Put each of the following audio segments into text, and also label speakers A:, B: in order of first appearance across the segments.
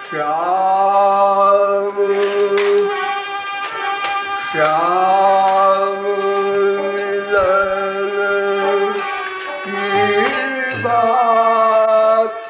A: श्याम श्याम मिलन की बात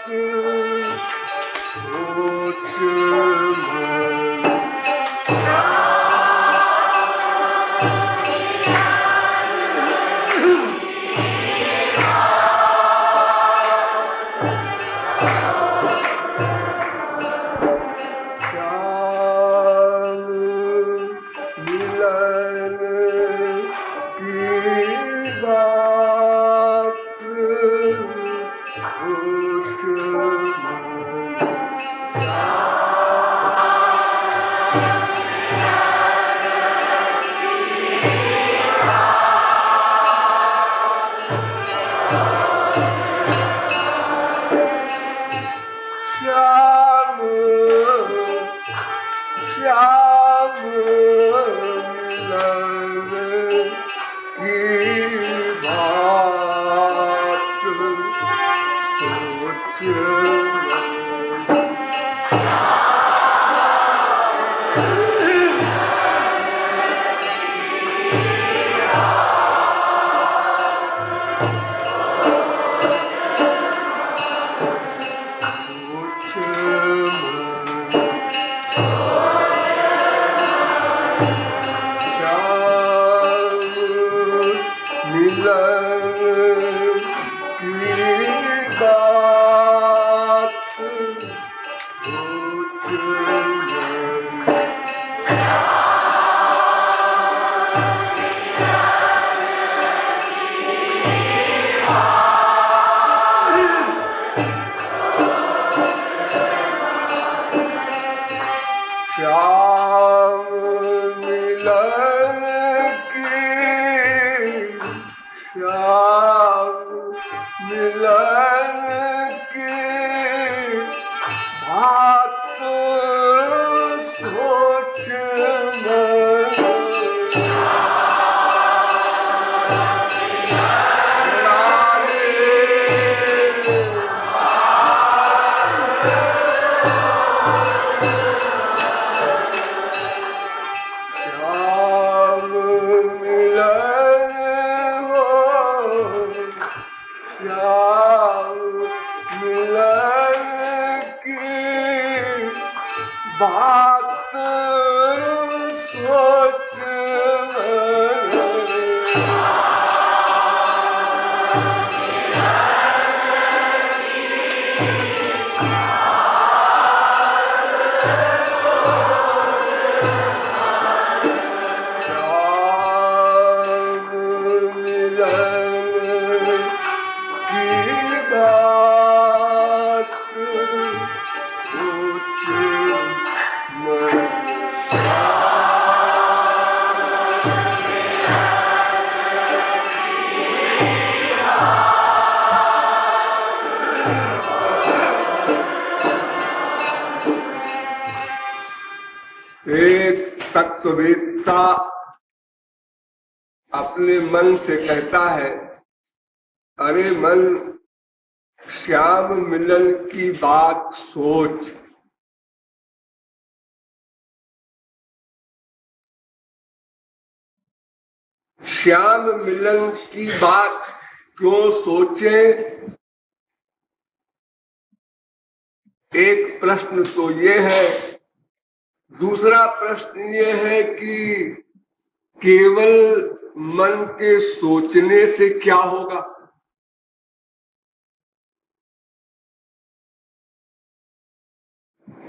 A: सोच तत्ववेत्ता अपने मन से कहता है, अरे मन, श्याम मिलन की बात सोच। श्याम मिलन की बात क्यों सोचे? एक प्रश्न तो ये है। दूसरा प्रश्न ये है कि केवल मन के सोचने से क्या होगा?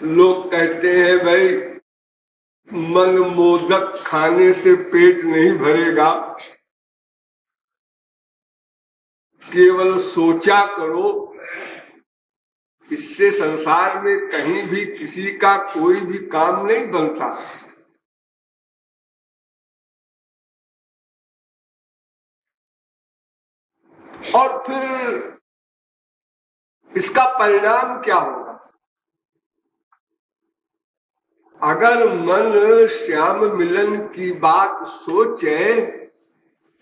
A: लोग कहते हैं भाई मन मोदक खाने से पेट नहीं भरेगा, केवल सोचा करो। इससे संसार में कहीं भी किसी का कोई भी काम नहीं बनता। और फिर इसका परिणाम क्या होगा? अगर मन श्याम मिलन की बात सोचे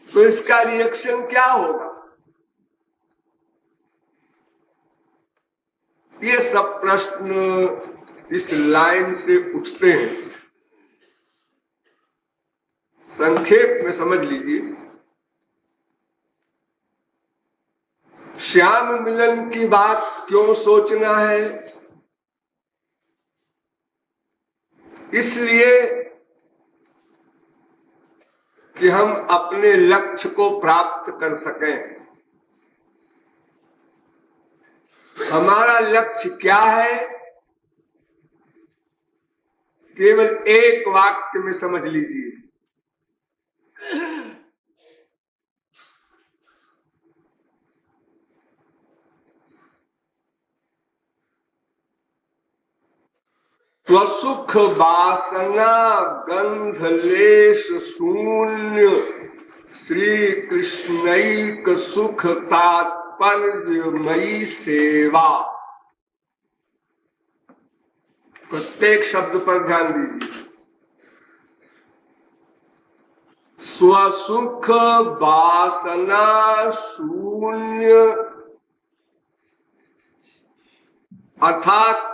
A: तो इसका रिएक्शन क्या होगा? ये सब प्रश्न इस लाइन से उठते हैं। संक्षेप में समझ लीजिए, श्याम मिलन की बात क्यों सोचना है? इसलिए कि हम अपने लक्ष्य को प्राप्त कर सकें। हमारा लक्ष्य क्या है? केवल एक वाक्य में समझ लीजिए, स्वसुख वासना गंधलेश शून्य श्री कृष्णैक सुख तात्पर्यमयी सेवा। प्रत्येक शब्द पर ध्यान दीजिए। स्वसुख वासना शून्य अर्थात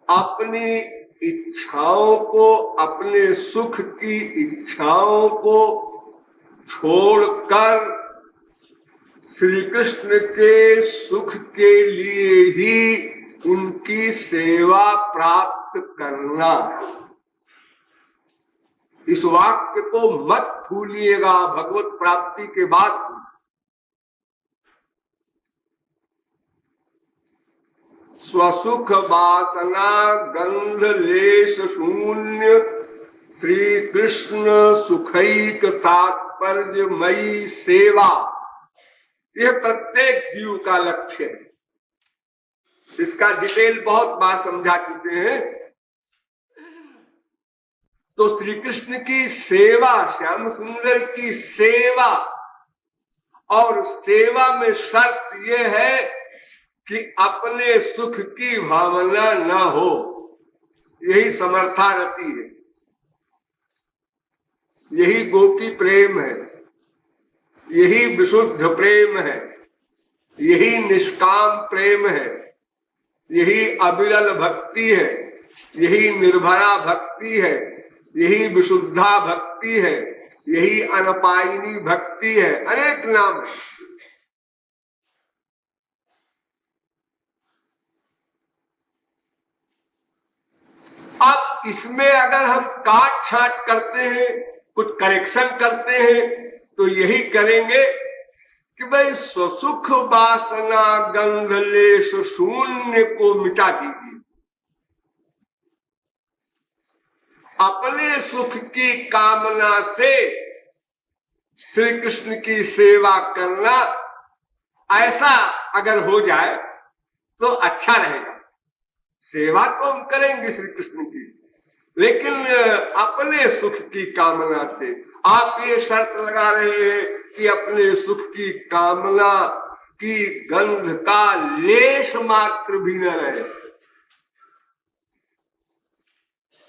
A: अपनी इच्छाओं को, अपने सुख की इच्छाओं को छोड़कर श्री कृष्ण के सुख के लिए ही उनकी सेवा प्राप्त करना। इस वाक्य को मत भूलिएगा भगवत प्राप्ति के बाद। स्वसुख वासना गंध लेश शून्य श्री कृष्ण सुखैक तात्पर्यमयी सेवा, यह प्रत्येक जीव का लक्ष्य है। इसका डिटेल बहुत बार समझा चुके हैं। तो श्री कृष्ण की सेवा, श्याम सुंदर की सेवा, और सेवा में शर्त यह है कि अपने सुख की भावना न हो। यही समर्थारति है, यही गोपी प्रेम है, यही विशुद्ध प्रेम है, यही निष्काम प्रेम है, यही अविरल भक्ति है, यही निर्भरा भक्ति है, यही विशुद्धा भक्ति है, यही अनपायिनी भक्ति है। अनेक नाम है। अब इसमें अगर हम काट छाट करते हैं, कुछ करेक्शन करते हैं, तो यही करेंगे कि भाई स्वसुख वासना गंध लेश शून्य को मिटा दीजिए। अपने सुख की कामना से श्री कृष्ण की सेवा करना, ऐसा अगर हो जाए तो अच्छा रहेगा। सेवा तो हम करेंगे श्री कृष्ण की, लेकिन अपने सुख की कामना से। आप ये शर्त लगा रहे हैं कि अपने सुख की कामना की गंध का लेश मात्र भी न रहे,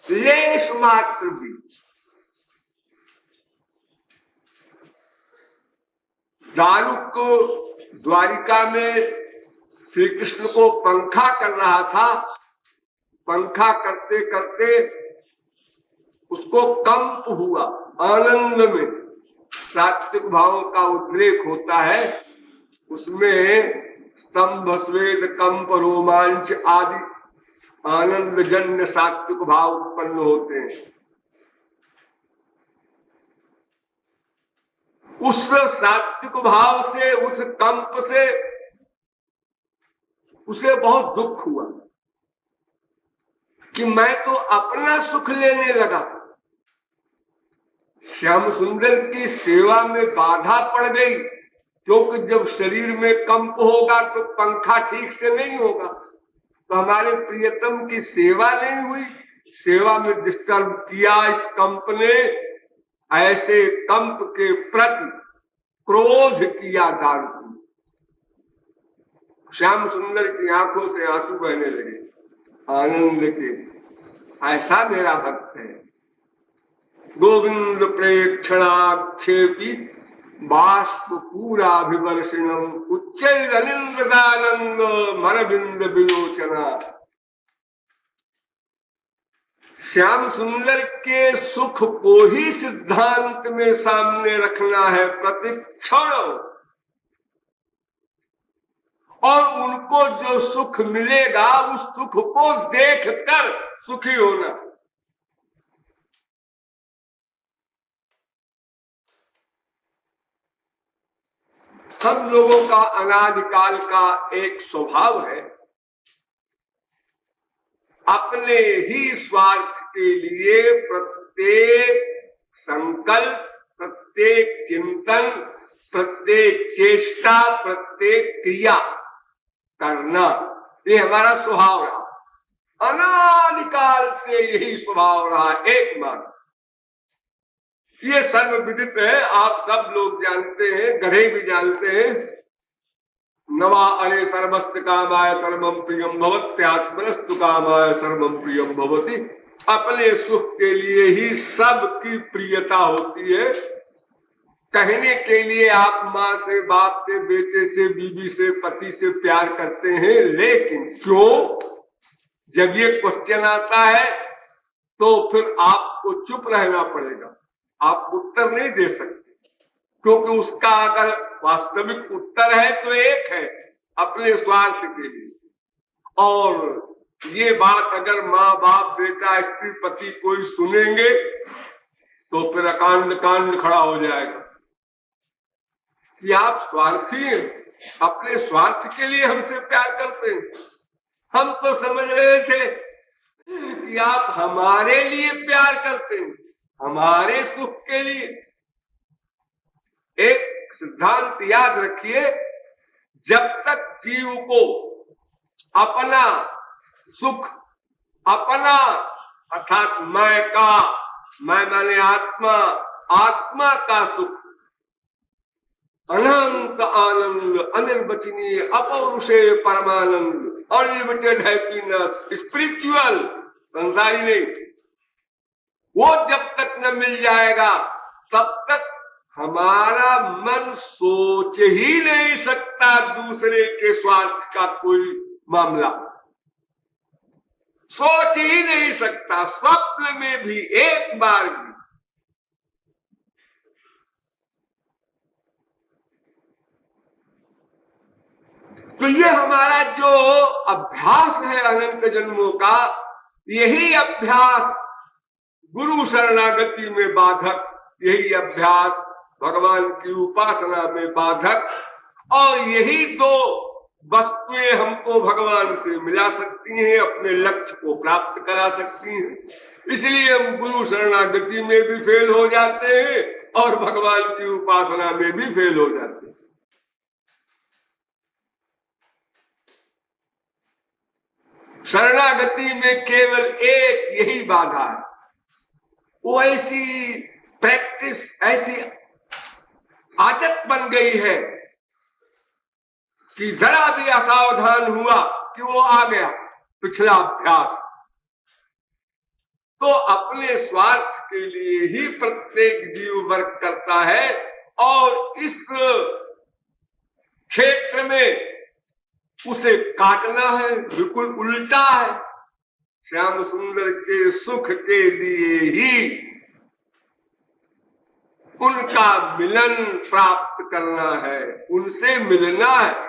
A: लेश मात्र भी। दारुक को द्वारिका में श्री कृष्ण को पंखा कर रहा था। पंखा करते करते उसको कंप हुआ, आनंद में सात्विक भावों का उद्रेक होता है। उसमें स्तंभ स्वेद कंप रोमांच आदि आनंद जन्य सात्विक भाव उत्पन्न होते हैं। उस सात्विक भाव से, उस कंप से उसे बहुत दुख हुआ कि मैं तो अपना सुख लेने लगा, श्याम सुंदर की सेवा में बाधा पड़ गई। क्योंकि जब शरीर में कंप होगा तो पंखा ठीक से नहीं होगा, तो हमारे प्रियतम की सेवा नहीं हुई, सेवा में डिस्टर्ब किया इस कंप ने। ऐसे कंप के प्रति क्रोध किया दारू। श्याम सुंदर की आंखों से आंसू बहने लगे आनंद के। ऐसा मेरा भक्त है। गोविंद प्रेक्षणाक्षेपी बाष्प पूरा विवर्षिणम उच्चैरनिंदानंद मरविंद विलोचना। श्याम सुंदर के सुख को ही सिद्धांत में सामने रखना है प्रतिक्षण, और उनको जो सुख मिलेगा उस सुख को देखकर सुखी होना। हम लोगों का अनादिकाल का एक स्वभाव है, अपने ही स्वार्थ के लिए प्रत्येक संकल्प, प्रत्येक चिंतन, प्रत्येक चेष्टा, प्रत्येक क्रिया करना, ये हमारा स्वभाव रहा। अनादिकाल से यही स्वभाव रहा एकमात्र। ये सर्वविदित है, आप सब लोग जानते हैं, गधे भी जानते हैं। नवा अरे सर्वस्व कामाय सर्वम प्रियम भवत्यात्मनस्तु कामाय सर्वम प्रियम भवति। अपने सुख के लिए ही सबकी प्रियता होती है। कहने के लिए आप माँ से, बाप से, बेटे से, बीवी से, पति से प्यार करते हैं, लेकिन क्यों? जब ये क्वेश्चन आता है तो फिर आपको चुप रहना पड़ेगा, आप उत्तर नहीं दे सकते, क्योंकि उसका अगर वास्तविक उत्तर है तो एक है, अपने स्वार्थ के लिए। और ये बात अगर माँ बाप बेटा स्त्री पति कोई सुनेंगे तो फिर अकांड कांड खड़ा हो जाएगा कि आप स्वार्थी हैं, अपने स्वार्थ के लिए हमसे प्यार करते हैं। हम तो समझ रहे थे कि आप हमारे लिए प्यार करते हैं, हमारे सुख के लिए। एक सिद्धांत याद रखिए, जब तक जीव को अपना सुख, अपना अर्थात मैं का, मैं माने आत्मा, आत्मा का सुख, अनंत आनंद, अनिर्वचनीय, अपौरुषेय परमानंद, अनलिमिटेड हैप्पीनेस, स्पिरिचुअल, संसारी नहीं, वो जब तक न मिल जाएगा तब तक हमारा मन सोच ही नहीं सकता दूसरे के स्वार्थ का कोई मामला, सोच ही नहीं सकता, स्वप्न में भी एक बार भी। तो ये हमारा जो अभ्यास है अनंत जन्मों का, यही अभ्यास गुरु शरणागति में बाधक, यही अभ्यास भगवान की उपासना में बाधक, और यही दो वस्तुएं हमको भगवान से मिला सकती हैं, अपने लक्ष्य को प्राप्त करा सकती हैं। इसलिए हम गुरु शरणागति में भी फेल हो जाते हैं और भगवान की उपासना में भी फेल हो जाते हैं। शरणागति में केवल एक यही बाधा है, वो ऐसी प्रैक्टिस, ऐसी आदत बन गई है कि जरा भी असावधान हुआ कि वो आ गया पिछला अभ्यास। तो अपने स्वार्थ के लिए ही प्रत्येक जीव वर्क करता है, और इस क्षेत्र में उसे काटना है, बिल्कुल उल्टा है। श्याम सुंदर के सुख के लिए ही उनका मिलन प्राप्त करना है, उनसे मिलना है।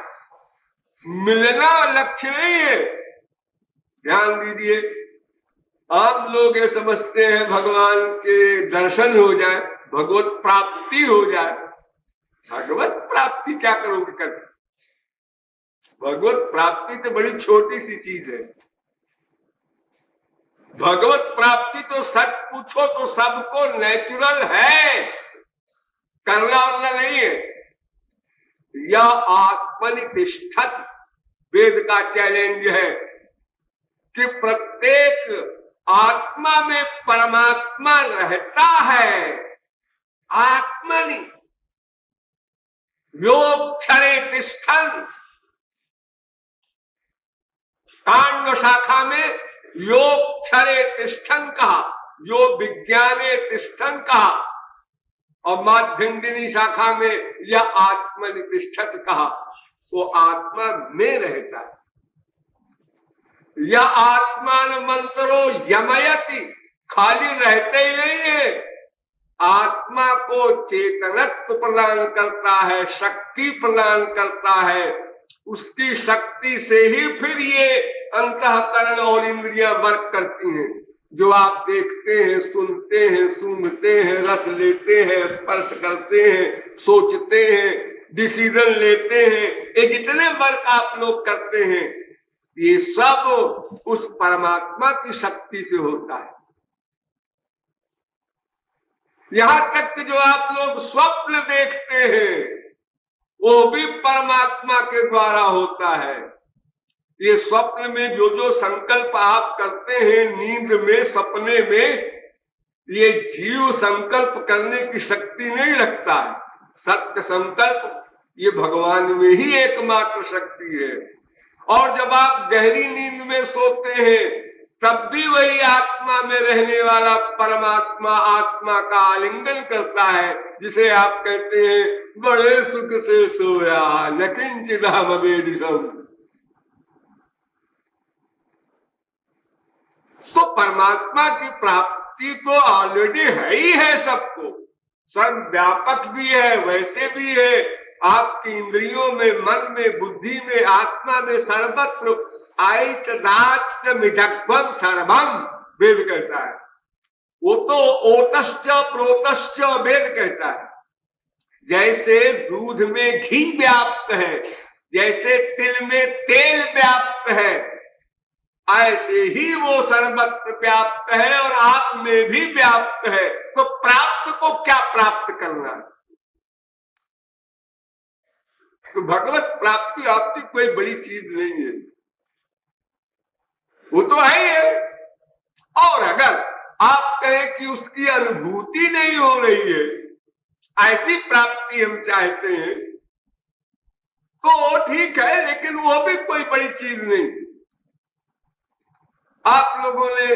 A: मिलना लक्ष्य नहीं है। ध्यान दीजिए, आप लोग ये समझते हैं भगवान के दर्शन हो जाए, भगवत प्राप्ति हो जाए। भगवत प्राप्ति क्या करोगे करके? भगवत प्राप्ति तो बड़ी छोटी सी चीज है। भगवत प्राप्ति तो सच पूछो तो सबको नेचुरल है, करना वाला नहीं है। यह आत्मनिष्ठत वेद का चैलेंज है कि प्रत्येक आत्मा में परमात्मा रहता है। आत्मनि योग क्षरे तिष्ठन, कांड शाखा में योग क्षरे तिष्ठन कहा, योग विज्ञाने तिष्ठन कहा, और माध्यंदिनी शाखा में यह आत्मनिष्ठत कहा। वो आत्मा में रहता है। यह आत्मान मंत्रो यमयति खाली रहते ही नहीं है, आत्मा को चेतनत्व प्रदान करता है, शक्ति प्रदान करता है। उसकी शक्ति से ही फिर ये अंतःकरण और इंद्रियां वर्क करती हैं। जो आप देखते हैं, सुनते हैं, सूंघते हैं, रस लेते हैं, स्पर्श करते हैं, सोचते हैं, डिसीजन लेते हैं, ये जितने वर्क आप लोग करते हैं, ये सब उस परमात्मा की शक्ति से होता है। यहां तक कि जो आप लोग स्वप्न देखते हैं, वो भी परमात्मा के द्वारा होता है। ये स्वप्न में जो जो संकल्प आप करते हैं, नींद में, सपने में, ये जीव संकल्प करने की शक्ति नहीं रखता है। सत्य संकल्प ये भगवान में ही एकमात्र शक्ति है। और जब आप गहरी नींद में सोते हैं, तब भी वही आत्मा में रहने वाला परमात्मा आत्मा का आलिंगन करता है, जिसे आप कहते हैं बड़े सुख से सोया न किंचिदहम वेदिशम। तो परमात्मा की प्राप्ति तो ऑलरेडी है ही है सबको, सर्वव्यापक भी है, वैसे भी है। आपकी इंद्रियों में, मन में, बुद्धि में, आत्मा में, सर्वत्र आयतदात्मिदग्भम सर्वम वेद कहता है। वो तो ओतश्च प्रोतश्च वेद कहता है। जैसे दूध में घी व्याप्त है, जैसे तिल में तेल व्याप्त है, ऐसे ही वो सर्वत्र व्याप्त है और आप में भी व्याप्त है। तो प्राप्त को क्या प्राप्त करना है? तो भगवत प्राप्ति आपकी कोई बड़ी चीज नहीं है, वो तो है ही है। और अगर आप कहें कि उसकी अनुभूति नहीं हो रही है, ऐसी प्राप्ति हम चाहते हैं, तो ठीक है, लेकिन वो भी कोई बड़ी चीज नहीं। आप लोगों ने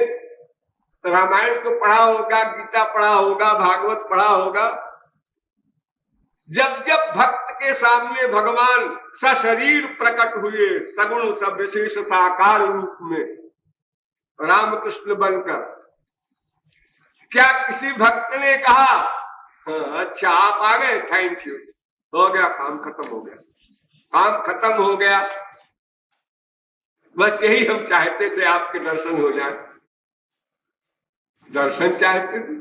A: रामायण को पढ़ा होगा, गीता पढ़ा होगा, भागवत पढ़ा होगा। जब जब भक्त के सामने भगवान सशरीर प्रकट हुए, सगुण सविशेष साकार रूप में रामकृष्ण बनकर, क्या किसी भक्त ने कहा अच्छा आप आ गए, थैंक यू, हो गया काम खत्म हो गया, काम खत्म हो गया, बस यही हम चाहते थे आपके दर्शन हो जाए। दर्शन चाहते थे।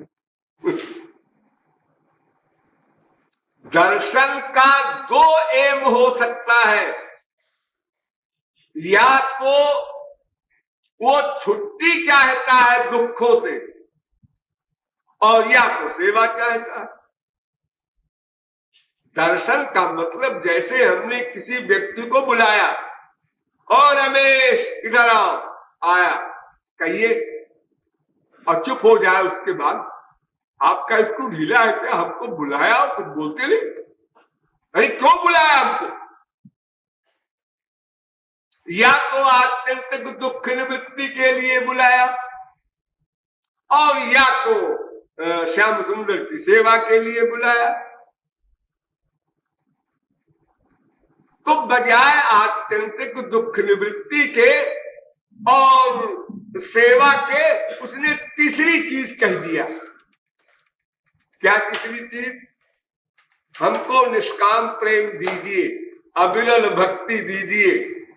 A: दर्शन का दो एम हो सकता है, या तो वो छुट्टी चाहता है दुखों से, और या तो सेवा चाहता है। दर्शन का मतलब जैसे हमने किसी व्यक्ति को बुलाया और रमेश इधर आओ, आया, कहिए और चुप हो जाए, उसके बाद आपका स्क्रू ढीला है क्या? हमको बुलाया और कुछ बोलते नहीं, अरे क्यों बुलाया हमको? या तो आत्यंतिक दुख निवृत्ति के लिए बुलाया, और या तो श्याम सुंदर की सेवा के लिए बुलाया। तो बजाय आत्यंतिक दुख निवृत्ति के और सेवा के, उसने तीसरी चीज कह दिया। क्या तीसरी चीज? हमको निष्काम प्रेम दीजिए, अविरल भक्ति दीजिए,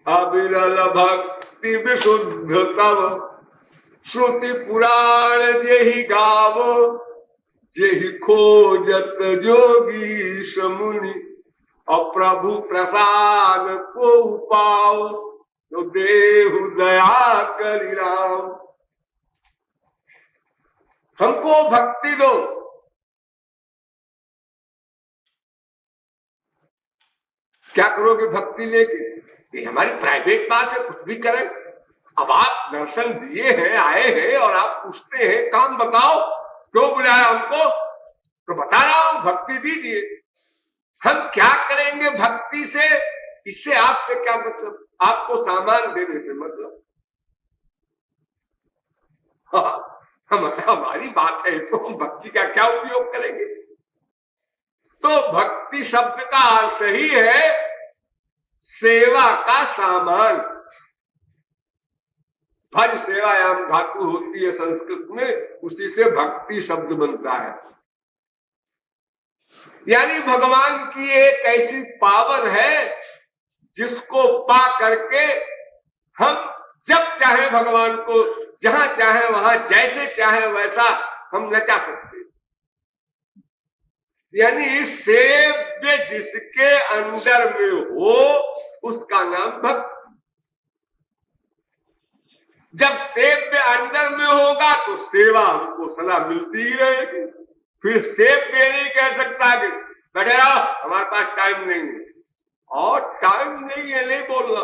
A: अविरल भक्ति विशुद्ध तव, श्रुति पुराण जेहि गाव, जेहि खोजत जोगी समुनि, और प्रभु प्रसाद को पाओ, तो देहु दया करि राम। हमको भक्ति दो। क्या करोगे भक्ति लेके? ये हमारी प्राइवेट बात है, कुछ भी करें। अब आप दर्शन दिए हैं, आए हैं, और आप पूछते हैं काम बताओ, क्यों बुलाया हमको? तो बता रहा हूं, भक्ति दीजिए। हम क्या करेंगे भक्ति से? इससे आपसे क्या मतलब? आपको सामान देने से मतलब। हमारी बात है तो हम भक्ति का क्या उपयोग करेंगे? तो भक्ति शब्द का अर्थ ही है सेवा का सामान। भज सेवायाम धातु होती है संस्कृत में, उसी से भक्ति शब्द बनता है। यानी भगवान की एक ऐसी पावर है जिसको पा करके हम जब चाहे भगवान को जहां चाहे वहां जैसे चाहे वैसा हम नचा सकते हैं। यानी इस सेव्य जिसके अंदर में हो उसका नाम भक्ति। जब सेव्य अंदर में होगा तो सेवा हमको सदा मिलती ही रहेगी। फिर सेव्य नहीं कह सकता कि बैठे रहो हमारे पास टाइम नहीं है, और टाइम नहीं है नहीं बोलना।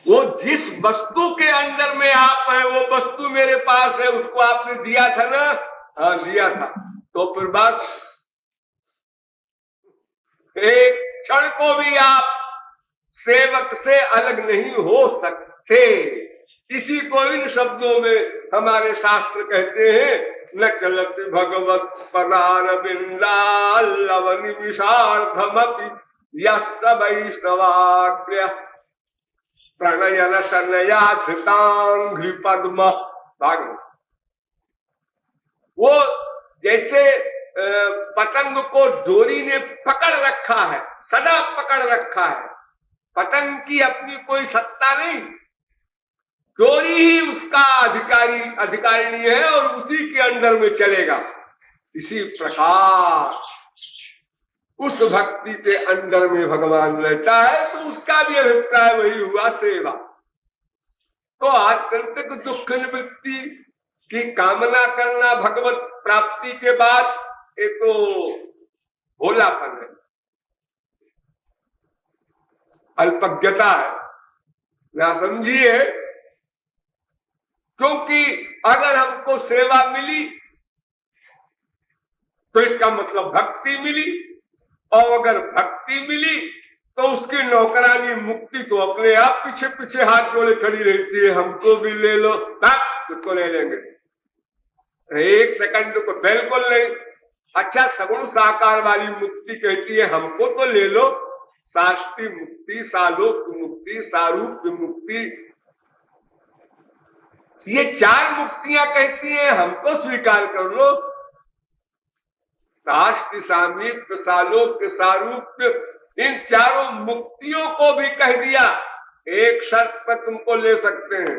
A: वो जिस वस्तु के अंदर में आप है वो वस्तु मेरे पास है, उसको आपने दिया था ना, हाँ दिया था, तो फिर बात एक क्षण को भी आप सेवक से अलग नहीं हो सकते। इसी को इन शब्दों में हमारे शास्त्र कहते हैं, न चलत भगवत पदारविंदाल्लवनि विशार्धमपि यस्त वैष्णवाग्र्य प्रणयन सनया धृतांघ्रि पद्म। भागवत वो जैसे पतंग को डोरी ने पकड़ रखा है, सदा पकड़ रखा है। पतंग की अपनी कोई सत्ता नहीं, डोरी ही उसका अधिकारिणी है और उसी के अंदर में चलेगा। इसी प्रकार उस भक्ति के अंदर में भगवान रहता है, तो उसका भी अभिप्राय वही हुआ सेवा। तो आत्यंतिक दुख निवृत्ति की कामना करना भगवत प्राप्ति के बाद ये तो भोलापन है, अल्पज्ञता है, ना समझिए। क्योंकि अगर हमको सेवा मिली तो इसका मतलब भक्ति मिली, और अगर भक्ति मिली तो उसकी नौकरानी मुक्ति तो अपने आप पीछे पीछे हाथ जोड़े खड़ी रहती है, हमको भी ले लो, उसको ले लेंगे, एक सेकंड को बिल्कुल नहीं। अच्छा सगुण साकार वाली मुक्ति कहती है हमको तो ले लो, साष्टी मुक्ति, सालोक मुक्ति, सारूप मुक्ति, ये चार मुक्तियां कहती है हमको स्वीकार कर लो। साष्टी, सामीप्य, सालोक, सारूप्य, इन चारों मुक्तियों को भी कह दिया। एक शर्त पर तुमको ले सकते हैं,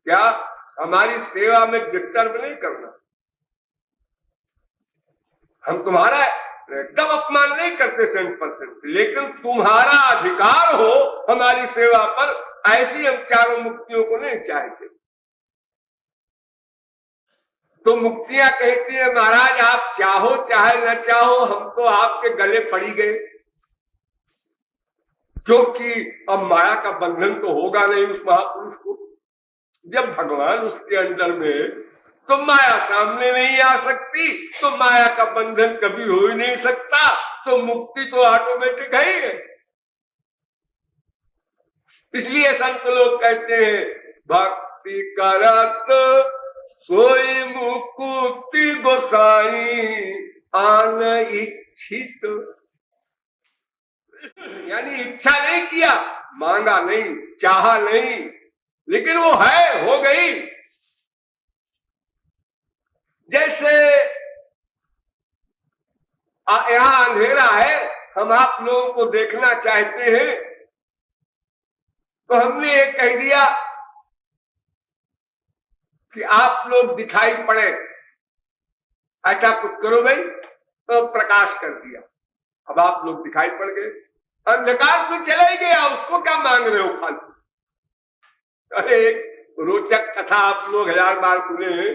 A: क्या? हमारी सेवा में डिस्टर्ब नहीं करना। हम तुम्हारा एकदम अपमान नहीं करते 100%, लेकिन तुम्हारा अधिकार हो हमारी सेवा पर, ऐसी हम चारों मुक्तियों को नहीं चाहते। तो मुक्तियां कहती है महाराज आप चाहो चाहे न चाहो हम तो आपके गले पड़ी गए, क्योंकि अब माया का बंधन तो होगा नहीं उस महापुरुष को। जब भगवान उसके अंदर में, तो माया सामने नहीं आ सकती, तो माया का बंधन कभी हो ही नहीं सकता, तो मुक्ति तो ऑटोमेटिक है। इसलिए संत लोग कहते हैं भक्ति करत सोई मुक्ति गोसाई आन इच्छित। यानी इच्छा नहीं किया, मांगा नहीं, चाहा नहीं, लेकिन वो है, हो गई। जैसे यहां अंधेरा है, हम आप लोगों को देखना चाहते हैं, तो हमने ये कह दिया कि आप लोग दिखाई पड़े, ऐसा कुछ करो भाई, तो प्रकाश कर दिया। अब आप लोग दिखाई पड़ गए, अंधकार तो चला ही गया, उसको क्या मांग रहे हो फालतू। अरे एक रोचक कथा आप लोग 1000 बार सुने हैं,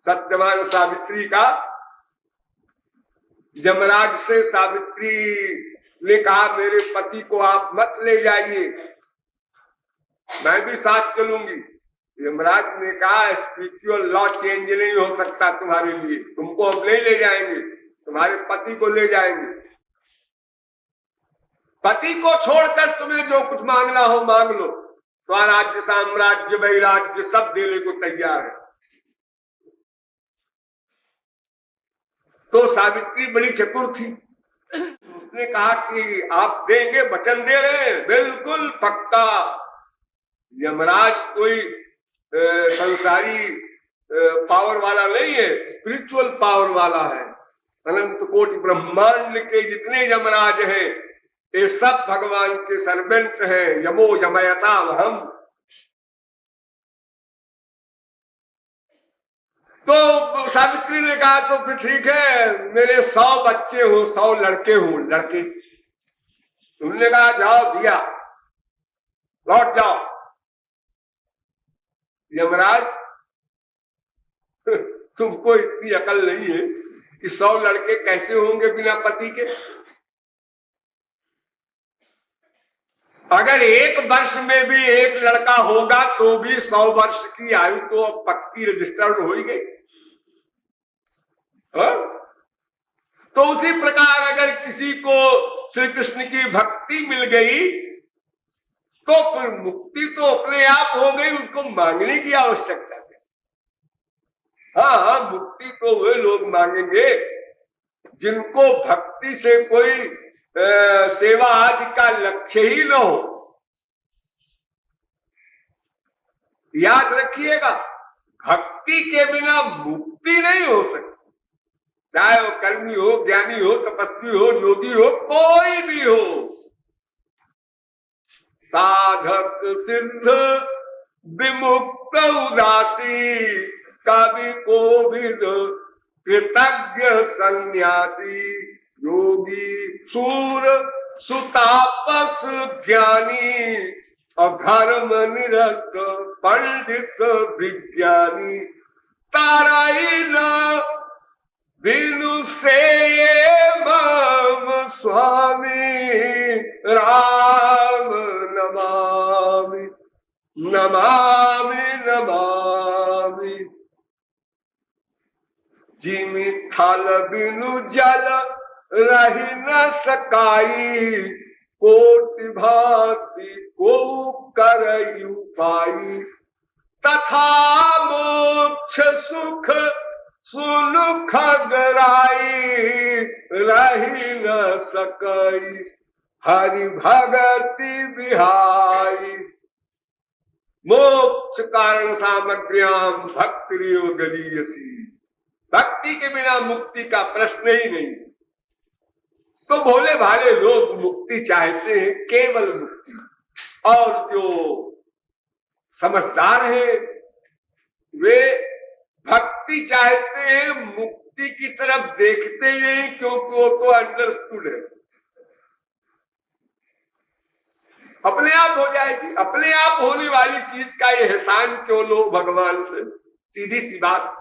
A: सत्यवान सावित्री का। यमराज से सावित्री ने कहा मेरे पति को आप मत ले जाइए, मैं भी साथ चलूंगी। यमराज ने कहा स्पिरिचुअल लॉ चेंज नहीं हो सकता तुम्हारे लिए, तुमको हम नहीं ले जाएंगे, तुम्हारे पति को ले जाएंगे। पति को छोड़कर तुम्हें जो कुछ मांगना हो मांग लो, स्वराज्य, साम्राज्य, वैराज्य सब देने को तैयार है। तो सावित्री बड़ी चतुर थी, उसने कहा कि आप देंगे, वचन दे रहे हैं? बिल्कुल पक्का। यमराज कोई संसारी पावर वाला नहीं है, स्पिरिचुअल पावर वाला है। अनंत कोटि ब्रह्मांड के जितने यमराज हैं ये सब भगवान के सर्वेंट हैं। यमो यमयता हम। तो सावित्री ने कहा तो फिर ठीक है, मेरे 100 बच्चे हो, 100 लड़के हो, लड़के। उन्होंने कहा जाओ दिया, लौट जाओ। यमराज तुमको इतनी अकल नहीं है कि 100 लड़के कैसे होंगे बिना पति के? अगर 1 वर्ष में भी 1 लड़का होगा तो भी 100 वर्ष की आयु तो पक्की रजिस्टर्ड हो ही गई। तो उसी प्रकार अगर किसी को श्री कृष्ण की भक्ति मिल गई तो फिर मुक्ति तो अपने आप हो गई, उसको मांगने की आवश्यकता है। हाँ, मुक्ति तो वे लोग मांगेंगे जिनको भक्ति से कोई सेवा आदि का लक्ष्य ही न हो। याद रखिएगा, भक्ति के बिना मुक्ति नहीं हो सकती। चाहे वो कर्मी हो, ज्ञानी हो, तपस्वी हो, योगी हो, कोई भी हो। साधक सिद्ध विमुक्त उदासी, कवि कोविद कृतज्ञ सन्यासी, योगी सूर सुतापस ज्ञानी, अधर्म निरत पंडित विज्ञानी, ताराई न बिनु से मम स्वामी, राम नमामि नमामि नमामि। जिमि थल बिनु जल रही न सकाई, कोटि भांति को करयु पाई, तथा मोक्ष सुख सुनु खगराई, रही न सकई हरि भगति बिहाई। मोक्ष कारण सामग्र्याम भक्ति गलीयसी, भक्ति के बिना मुक्ति का प्रश्न ही नहीं। तो भोले भाले लोग मुक्ति चाहते हैं, केवल मुक्ति। और जो समझदार है वे भक्ति चाहते हैं, मुक्ति की तरफ देखते ही नहीं, क्योंकि वो तो अंडरस्टूड है, अपने आप हो जाएगी। अपने आप होने वाली चीज का ये एहसान क्यों लो भगवान से? सीधी सी बात।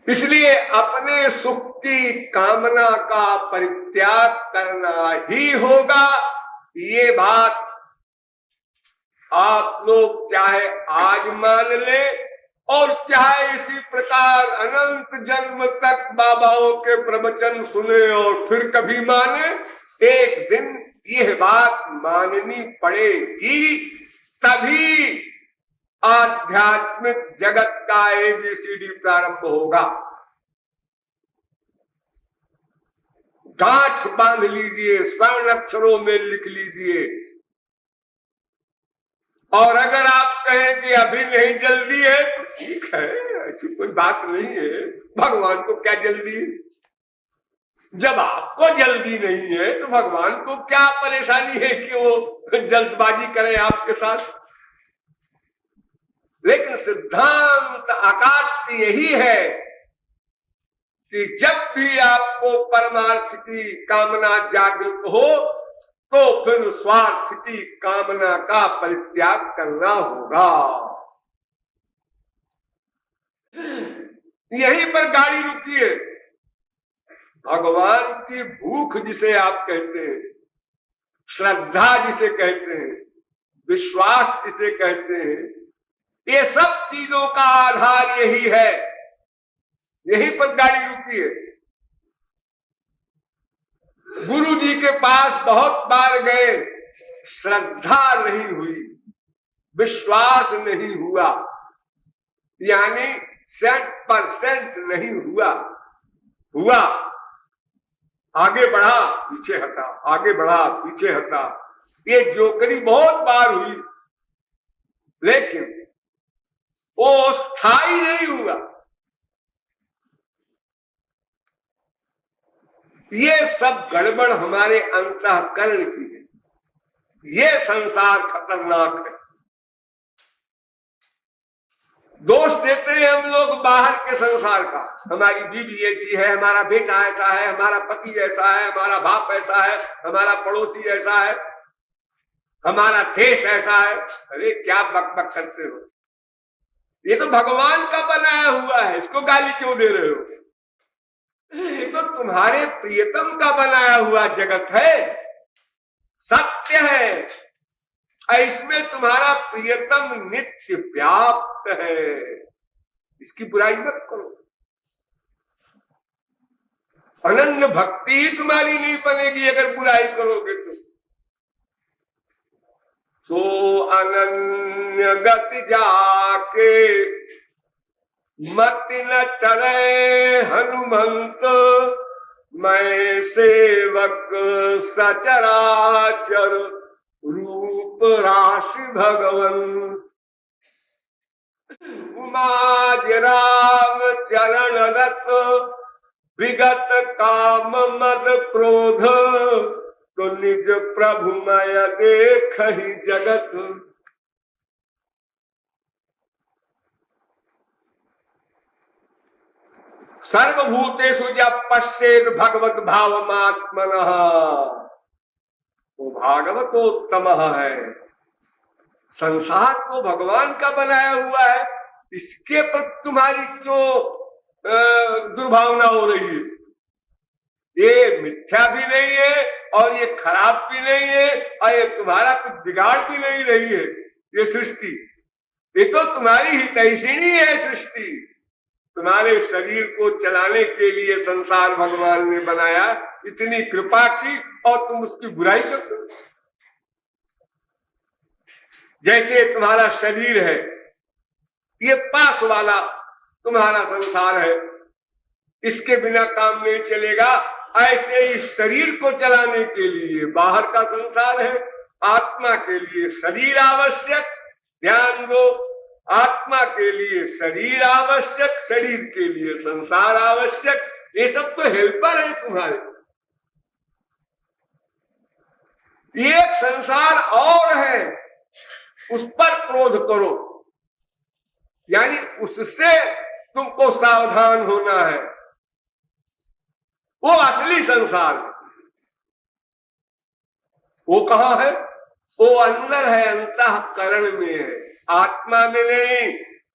A: इसलिए अपने सुख की कामना का परित्याग करना ही होगा। ये बात आप लोग चाहे आज मान ले और चाहे इसी प्रकार अनंत जन्म तक बाबाओं के प्रवचन सुने और फिर कभी माने, एक दिन यह बात माननी पड़ेगी। तभी आध्यात्मिक जगत का ABCD प्रारंभ होगा। गांठ बांध लीजिए, स्वर्ण अक्षरों में लिख लीजिए। और अगर आप कहें कि अभी नहीं जल्दी है तो ठीक है, ऐसी कोई बात नहीं है। भगवान को क्या जल्दी है? जब आपको जल्दी नहीं है तो भगवान को क्या परेशानी है कि वो जल्दबाजी करें आपके साथ? लेकिन सिद्धांत आकाश यही है कि जब भी आपको परमार्थ की कामना जागृत हो तो फिर स्वार्थ की कामना का परित्याग करना होगा। यहीं पर गाड़ी रुकी है। भगवान की भूख जिसे आप कहते हैं, श्रद्धा जिसे कहते हैं, विश्वास जिसे कहते हैं, ये सब चीजों का आधार यही है। यहीं पर गाड़ी रुकी है। गुरु जी के पास बहुत बार गए, श्रद्धा नहीं हुई, विश्वास नहीं हुआ, यानी 100% नहीं हुआ। आगे बढ़ा पीछे हटा, आगे बढ़ा पीछे हटा। ये जोकरी बहुत बार हुई, लेकिन वो स्थायी नहीं हुआ। ये सब गड़बड़ हमारे अंतःकरण की है। ये संसार खतरनाक है। दोष देते हैं हम लोग बाहर के संसार का, हमारी बीवी ऐसी है, हमारा बेटा ऐसा है, हमारा पति ऐसा है, हमारा बाप ऐसा है, हमारा पड़ोसी ऐसा है, हमारा देश ऐसा है। अरे क्या बकबक करते हो, ये तो भगवान का बनाया हुआ है, इसको गाली क्यों दे रहे हो? ये तो तुम्हारे प्रियतम का बनाया हुआ जगत है, सत्य है, इसमें तुम्हारा प्रियतम नित्य व्याप्त है, इसकी बुराई मत करो। अनन्य भक्ति ही तुम्हारी नहीं बनेगी अगर बुराई करोगे तो। सो अनन्य गति जाके मत न टरे हनुमंत, मैं सेवक सचराचर रूप राशि भगवन। उमाज राम चरण रत विगत काम मद क्रोध, तो निज प्रभु मय देख ही जगत। सर्वभूतेषु जब पश्येत भगवत भावमात्मनः, वो भागवतोत्तम है। संसार को भगवान का बनाया हुआ है, इसके प्रति तुम्हारी क्यों दुर्भावना हो रही है? ये मिथ्या भी नहीं है और ये खराब भी नहीं है और ये तुम्हारा कुछ बिगाड़ भी नहीं रही है। ये सृष्टि, ये तो तुम्हारी हितैषिणी है सृष्टि। तुम्हारे शरीर को चलाने के लिए संसार भगवान ने बनाया, इतनी कृपा की और तुम उसकी बुराई करते हो। जैसे तुम्हारा शरीर है, ये पास वाला तुम्हारा संसार है, इसके बिना काम नहीं चलेगा। ऐसे ही शरीर को चलाने के लिए बाहर का संसार है, आत्मा के लिए शरीर आवश्यक। ध्यान दो, आत्मा के लिए शरीर आवश्यक, शरीर के लिए संसार आवश्यक। ये सब तो हेल्पर है तुम्हारे। एक संसार और है, उस पर क्रोध करो, यानी उससे तुमको सावधान होना है। वो असली संसार है। वो कहां है? वो अंदर है, अंतःकरण में है, आत्मा में नहीं,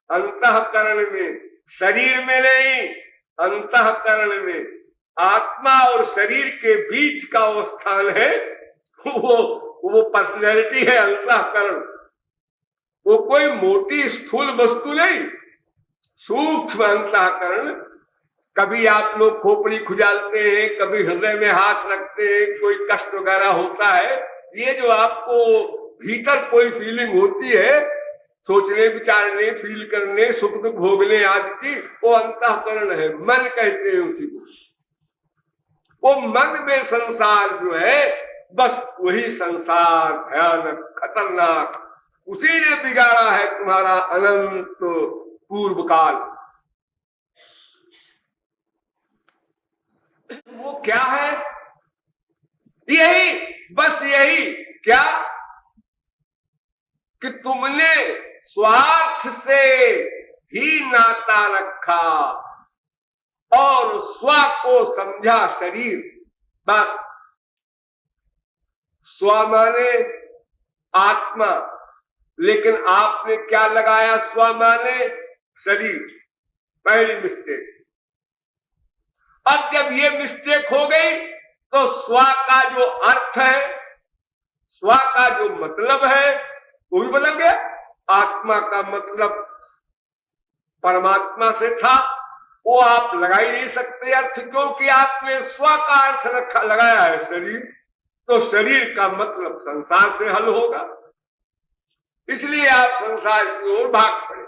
A: अंतःकरण में। शरीर में नहीं, अंतःकरण में। आत्मा और शरीर के बीच का वो स्थान है, वो पर्सनैलिटी है, अंतःकरण। वो कोई मोटी स्थूल वस्तु नहीं, सूक्ष्म अंतःकरण। कभी आप लोग खोपड़ी खुजालते हैं, कभी हृदय में हाथ रखते हैं, कोई कष्ट वगैरह होता है, ये जो आपको भीतर कोई फीलिंग होती है, सोचने विचारने, फील करने, सुख दुख भोगने आदि की, वो अंतःकरण है, मन कहते हैं उसी को। वो मन में संसार जो है, बस वही संसार भयानक खतरनाक, उसी ने बिगाड़ा है तुम्हारा अनंत पूर्व काल। वो क्या है? यही, बस यही। क्या? कि तुमने स्वार्थ से ही नाता रखा और स्व को समझा शरीर। बस स्व माने आत्मा, लेकिन आपने क्या लगाया? स्व माने शरीर। पहली मिस्टेक। अब जब ये मिस्टेक हो गई तो स्व का जो अर्थ है, स्व का जो मतलब है, वो भी बदल गया। आत्मा का मतलब परमात्मा से था, वो आप लगा ही नहीं सकते अर्थ, क्योंकि आपने स्व का अर्थ लगाया है शरीर। तो शरीर का मतलब संसार से हल होगा, इसलिए आप संसार की ओर भाग पड़े,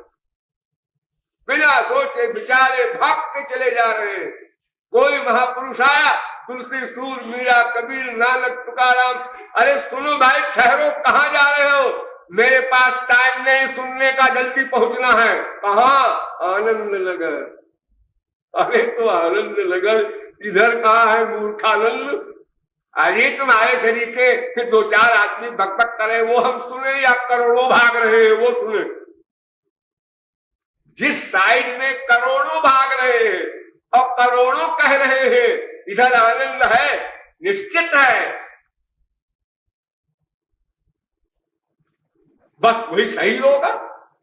A: बिना सोचे विचारे भागते चले जा रहे हैं। कोई महापुरुष आया, तुलसी सूर मीरा कबीर नानक तुकाराम। अरे सुनो भाई, ठहरो, कहाँ जा रहे हो? मेरे पास टाइम नहीं सुनने का, जल्दी पहुंचना है। कहाँ? आनंद नगर। अरे तो आनंद नगर इधर कहाँ है मूर्खानंद? अरे तुम्हारे शरीर के फिर 2-4 आदमी बकबक करे वो हम सुने, या करोड़ों भाग रहे हैं वो सुने? जिस साइड में करोड़ों भाग रहे हैं और करोड़ों कह रहे हैं इधर आनंद है, निश्चित है, बस वही सही होगा।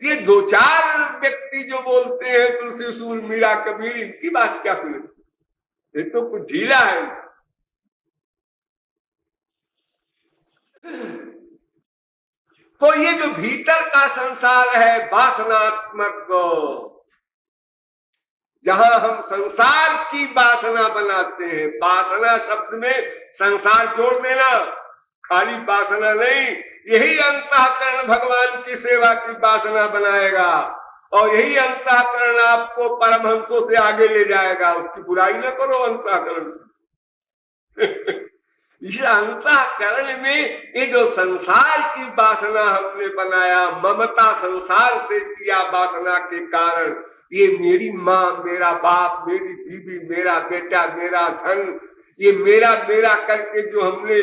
A: ये 2-4 व्यक्ति जो बोलते हैं तुलसी सूर मीरा कबीर, इनकी बात क्या सुने? ये तो कुछ ढीला है। तो ये जो भीतर का संसार है वासनात्मक, जहां हम संसार की वासना बनाते हैं, वासना शब्द में संसार जोड़ देना, खाली वासना नहीं, यही अंतःकरण भगवान की सेवा की वासना बनाएगा और यही अंतःकरण आपको परमहंसों से आगे ले जाएगा। उसकी बुराई न करो अंतःकरण। इस अंतःकरण में ये जो संसार की वासना हमने बनाया, ममता संसार से किया वासना के कारण, ये मेरी माँ, मेरा बाप, मेरी बीवी, मेरा बेटा, मेरा धन, ये मेरा मेरा करके जो हमने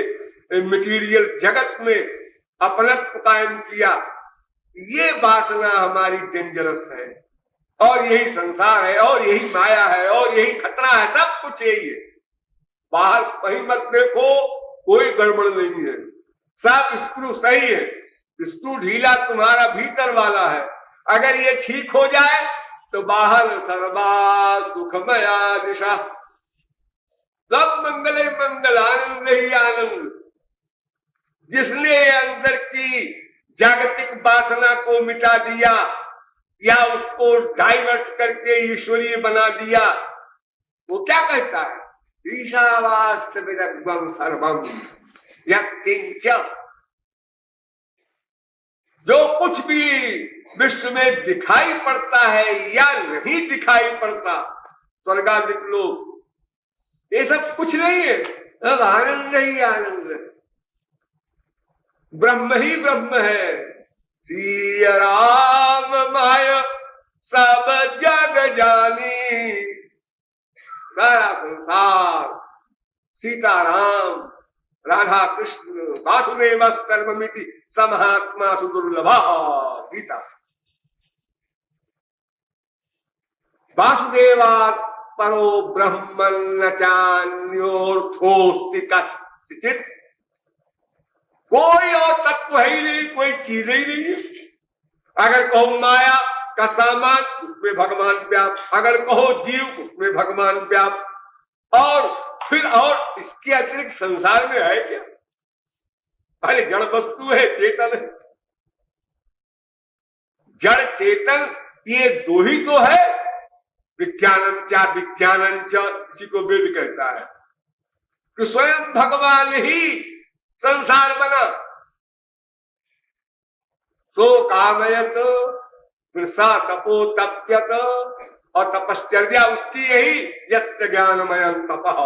A: मटीरियल जगत में अपनत्व कायम किया, ये वासना हमारी डेंजरस है और यही संसार है और यही माया है और यही खतरा है, सब कुछ यही है। बाहर कहीं मत देखो, कोई गड़बड़ नहीं है, सब स्क्रू सही है। स्क्रू ढीला तुम्हारा भीतर वाला है, अगर ये ठीक हो जाए तो बाहर सर्वा सुखमया दिशा, सब मंगले मंगल, आनंद ही आनंद। जिसने अंदर की जागतिक वासना को मिटा दिया या उसको डाइवर्ट करके ईश्वरीय बना दिया, वो क्या कहता है? ईशावास्यविदग्धं सर्वं यत्किंच, जो कुछ भी विश्व में दिखाई पड़ता है या नहीं दिखाई पड़ता, स्वर्गादिक लोग, ये सब कुछ नहीं है, अब आनंद ही आनंद है, ब्रह्म ही ब्रह्म है। श्री राम माय सब जग जानी, सारा संसार, सीताराम, राधा कृष्ण, वासुदेव सर्वमिति समहात्मा सुदुर्लभा। गीता। वासुदेवात् परो ब्रह्मन् न चान्योर्थोस्ति कश्चित्, कोई और तत्व है ही नहीं, कोई चीज ही नहीं है। अगर कहो माया का सामान, उसमें भगवान व्याप्त, अगर कहो जीव, उसमें भगवान व्याप्त, और फिर और इसके अतिरिक्त संसार में है क्या? अरे जड़ वस्तु है, चेतन है, जड़ चेतन ये दो ही तो है। विज्ञानम चा विज्ञानम च, इसी को वेद कहता है कि स्वयं भगवान ही संसार बना। सो कामयत, फिर सा तपो तप्यत, और तपश्चर्या उसकी यही, यस्य ज्ञानमयं तपः।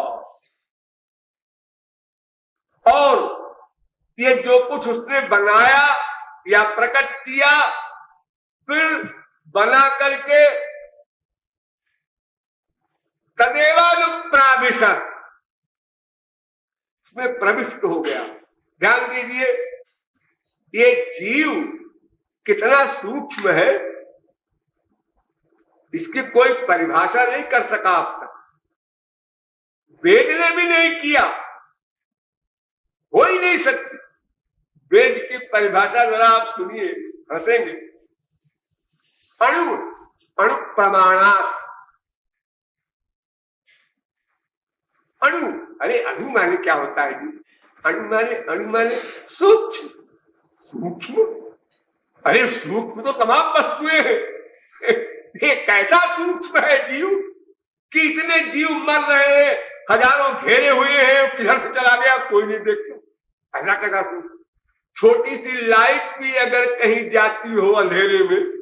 A: और ये जो कुछ उसने बनाया या प्रकट किया, फिर बना करके तदेवानुप्राविशत्, उसमें प्रविष्ट हो गया। ध्यान दीजिए, ये जीव कितना सूक्ष्म है, इसकी कोई परिभाषा नहीं कर सका अब तक, वेद ने भी नहीं किया, हो ही नहीं सकती। वेद की परिभाषा जरा आप सुनिए, हंसेंगे। अणु, अणु प्रमाणात्, अणु, अरे अणु माने क्या होता है जी? अणु माने सूक्ष्म, सूक्ष्म, अरे सूक्ष्म तो तमाम वस्तुएं हैं। ये कैसा सूक्ष्म है जीव कि इतने जीव मर रहे हैं, हजारों घेरे हुए हैं, किधर से चला गया कोई नहीं देखता। ऐसा कैसा सूक्ष्म? छोटी सी लाइट भी अगर कहीं जाती हो अंधेरे में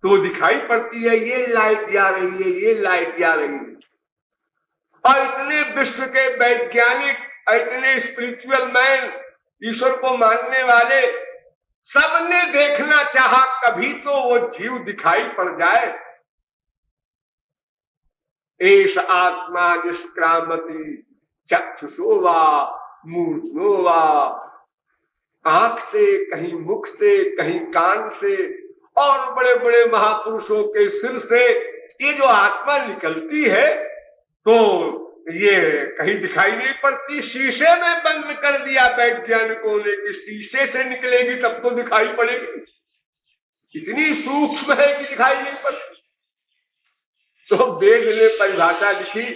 A: तो दिखाई पड़ती है, ये लाइट जा रही है, ये लाइट जा रही है। और इतने विश्व के वैज्ञानिक, इतने स्पिरिचुअल मैन, ईश्वर को मानने वाले, सबने देखना चाहा कभी तो वो जीव दिखाई पड़ जाए। एष आत्मा निष्क्रामति चक्षुषो वा मूर्धनो वा, आंख से, कहीं मुख से, कहीं कान से, और बड़े बड़े महापुरुषों के सिर से ये जो आत्मा निकलती है तो ये कहीं दिखाई नहीं पड़ती। शीशे में बंद कर दिया वैज्ञानिकों ने कि शीशे से निकलेगी तब तो दिखाई पड़ेगी, इतनी सूक्ष्म है कि दिखाई नहीं पड़ती। तो वेद ने परिभाषा लिखी,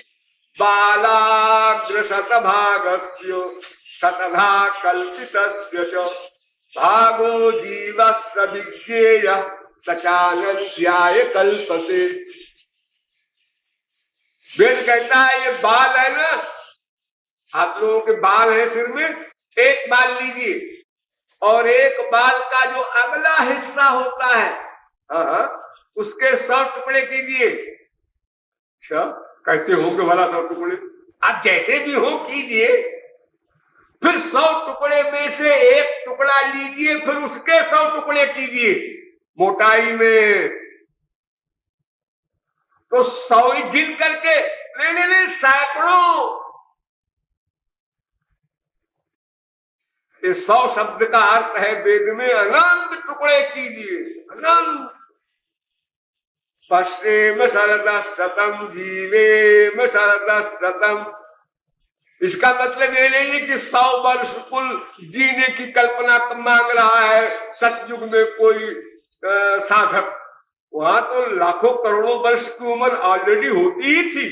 A: बालाग्र शतभागस्य शतधा कल्पितस्य च भागो जीवस्य विज्ञेय सचानन्त्याय कल्पते। वेद कहता है ये बाल है ना, आप लोगों के बाल है सिर में, एक बाल लीजिए और एक बाल का जो अगला हिस्सा होता है, उसके 100 टुकड़े कीजिए। अच्छा, कैसे होंगे वाला 100 टुकड़े? आप जैसे भी हो कीजिए, फिर 100 टुकड़े में से एक टुकड़ा लीजिए, फिर उसके 100 टुकड़े कीजिए मोटाई में, तो 100 ही गिन करके, नहीं, सैकड़ों। ये 100 शब्द का अर्थ है वेद में अनंत टुकड़े कीजिए, अनंत। पश्चिम शरदशतम जीवेम शरदशतम, इसका मतलब ये नहीं है कि 100 वर्ष कुल जीने की कल्पना मांग रहा है सतयुग में कोई साधक। वहां तो लाखों करोड़ों वर्ष की उम्र ऑलरेडी होती ही थी।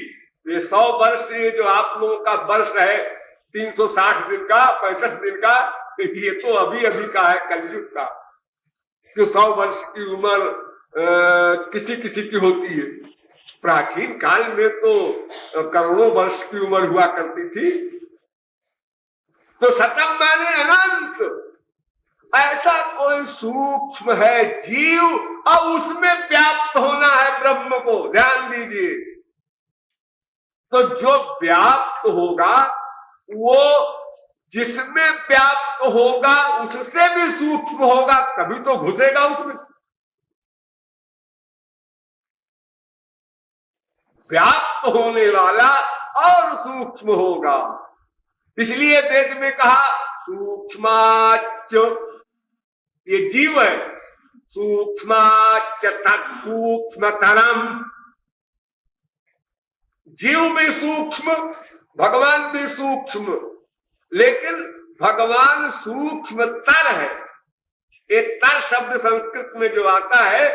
A: ये 100 वर्ष, ये जो आप लोगों का वर्ष है 360 दिन का, 65 दिन का, ये तो अभी अभी का है, कलयुग का। तो 100 वर्ष की उम्र किसी किसी की होती है। प्राचीन काल में तो करोड़ों वर्ष की उम्र हुआ करती थी। तो शतम माने अनंत। ऐसा कोई सूक्ष्म है जीव और उसमें व्याप्त होना है ब्रह्म को, ध्यान दीजिए। तो जो व्याप्त होगा वो जिसमें व्याप्त होगा उससे भी सूक्ष्म होगा, कभी तो घुसेगा उसमें। व्याप्त होने वाला और सूक्ष्म होगा, इसलिए वेद में कहा सूक्ष्माच, ये जीव है, सूक्ष्माच तत्सूक्ष्मतरम। जीव भी सूक्ष्म, भगवान भी सूक्ष्म, लेकिन भगवान सूक्ष्मतर है। ये तर शब्द संस्कृत में जो आता है,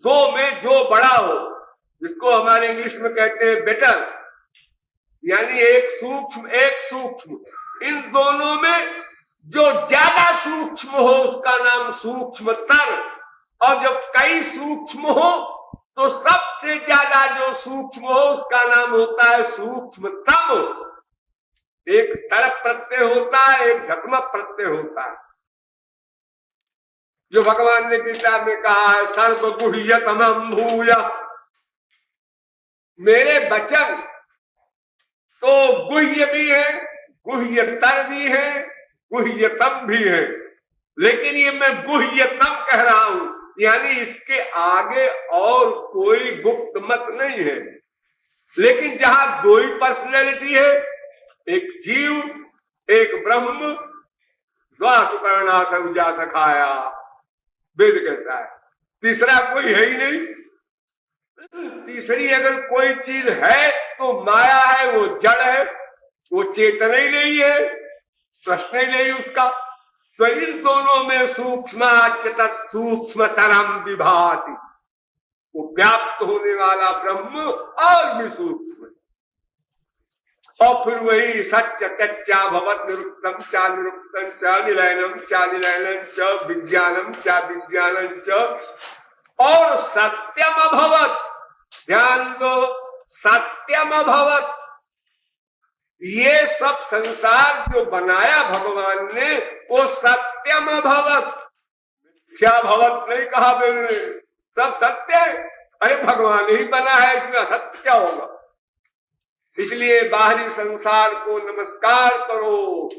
A: दो में जो बड़ा हो, जिसको हमारे इंग्लिश में कहते हैं बेटर, यानी एक सूक्ष्म एक सूक्ष्म, इन दोनों में जो ज्यादा सूक्ष्म हो उसका नाम सूक्ष्मतर, और जब कई सूक्ष्म हो तो सबसे ज्यादा जो सूक्ष्म हो उसका नाम होता है सूक्ष्मतम। एक तरफ प्रत्यय होता है, एक ढकमक प्रत्यय होता है। जो भगवान ने गीता में कहा है सर्वगुह्यतमं भूय, मेरे वचन तो गुह्य भी है, गुह्यतर भी है, गुह्यतम भी है, लेकिन ये मैं गुह्यतम कह रहा हूं, यानी इसके आगे और कोई गुप्त मत नहीं है। लेकिन जहां दो ही पर्सनैलिटी है, एक जीव एक ब्रह्म, द्वासुपर्णा सौजा सखाया, वेद कहता है, तीसरा कोई है ही नहीं। तीसरी अगर कोई चीज है तो माया है, वो जड़ है, वो चेतन ही नहीं है, प्रश्न ही नहीं उसका। तो इन दोनों में सूक्ष्मतरम विभाति, वो व्याप्त होने वाला ब्रह्म और भी सूक्ष्म। और फिर वही सत्य कच्चा भवत निरुक्तम चा निरुक्तम चा निलयनम चा निलयनम च विज्ञानम चा विज्ञानम च और सत्यम अभवत। ध्यान दो, सत्यम अभवत। ये सब संसार जो बनाया भगवान ने वो सत्यम अभवत, मिथ्या भवत नहीं कहा मैंने, सब सत्य है। अरे भगवान ही बना है, इसमें असत्य क्या होगा? इसलिए बाहरी संसार को नमस्कार करो,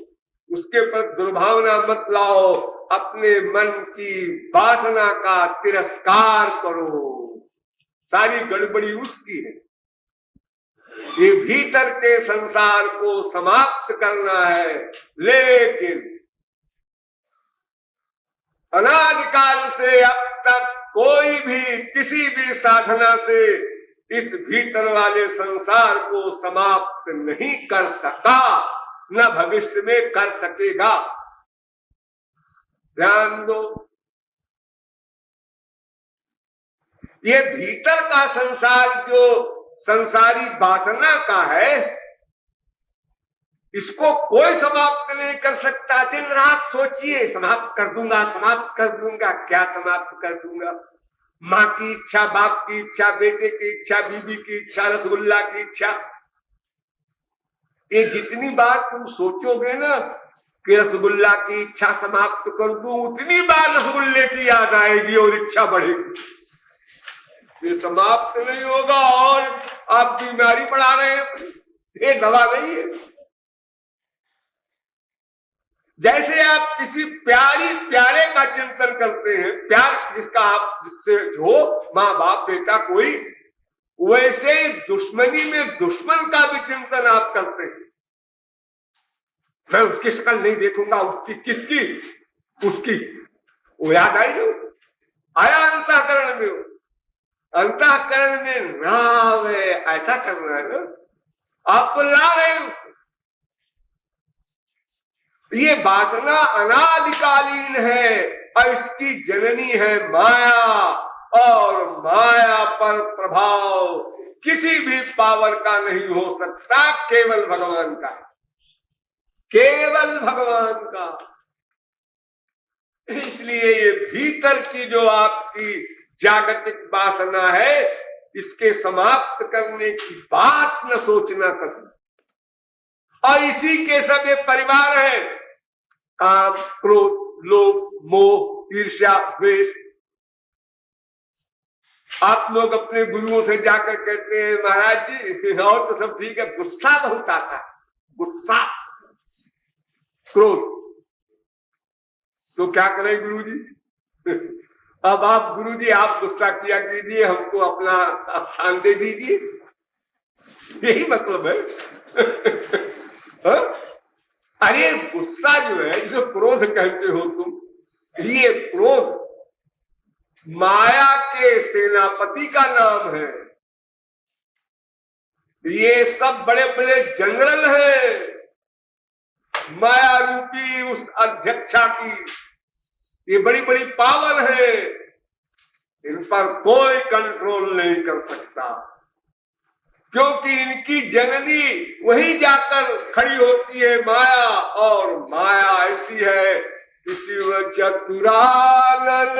A: उसके पर दुर्भावना मत लाओ, अपने मन की वासना का तिरस्कार करो। सारी गड़बड़ी उसकी है। ये भीतर के संसार को समाप्त करना है, लेकिन अनादिकाल से अब तक कोई भी किसी भी साधना से इस भीतर वाले संसार को समाप्त नहीं कर सका, न भविष्य में कर सकेगा। ध्यान दो, ये भीतर का संसार जो संसारी वासना का है, इसको कोई समाप्त नहीं कर सकता। दिन रात सोचिए, समाप्त कर दूंगा, समाप्त कर दूंगा। क्या समाप्त कर दूंगा? माँ की इच्छा, बाप की इच्छा, बेटे की इच्छा, बीबी की इच्छा, रसगुल्ला की इच्छा। ये जितनी बार तुम सोचोगे ना कि रसगुल्ला की इच्छा समाप्त कर दूं, उतनी बार रसगुल्ले की याद आएगी और इच्छा बढ़ेगी। ये समाप्त नहीं होगा और आप बीमारी बढ़ा रहे हैं। ये दवा नहीं है। जैसे आप किसी प्यारे का चिंतन करते हैं, प्यार जिसका आप जिससे हो, माँ बाप बेटा कोई, वैसे ही दुश्मनी में दुश्मन का भी चिंतन आप करते हैं। मैं उसकी शक्ल नहीं देखूंगा, उसकी किसकी? उसकी। वो याद आई हो, आया अंतःकरण में, अंतःकरण में ना ऐसा करना है ना, आप ला रहे हो। ये वासना अनादिकालीन है और इसकी जननी है माया, और माया पर प्रभाव किसी भी पावर का नहीं हो सकता, केवल भगवान का, केवल भगवान का। इसलिए ये भीतर की जो आपकी जागतिक वासना है, इसके समाप्त करने की बात न सोचना कभी। और इसी के सब ये परिवार है, काम, क्रोध, लोभ, मोह, ईर्ष्या, द्वेष। आप लोग अपने गुरुओं से जाकर कहते हैं महाराज जी और तो सब ठीक है, गुस्सा बहुत आता है, गुस्सा, क्रोध। तो क्या करें गुरुजी? अब आप गुरुजी आप गुस्सा किया कीजिए, हमको अपना स्थान दे दीजिए, यही मतलब है। अरे गुस्सा जो है, जिसे क्रोध कहते हो तुम, ये क्रोध माया के सेनापति का नाम है। ये सब बड़े बड़े जनरल हैं माया रूपी उस अध्यक्षा की। ये बड़ी बड़ी पावर है, इन पर कोई कंट्रोल नहीं कर सकता, क्योंकि इनकी जननी वही जाकर खड़ी होती है माया। और माया ऐसी है, शिव चतुरानन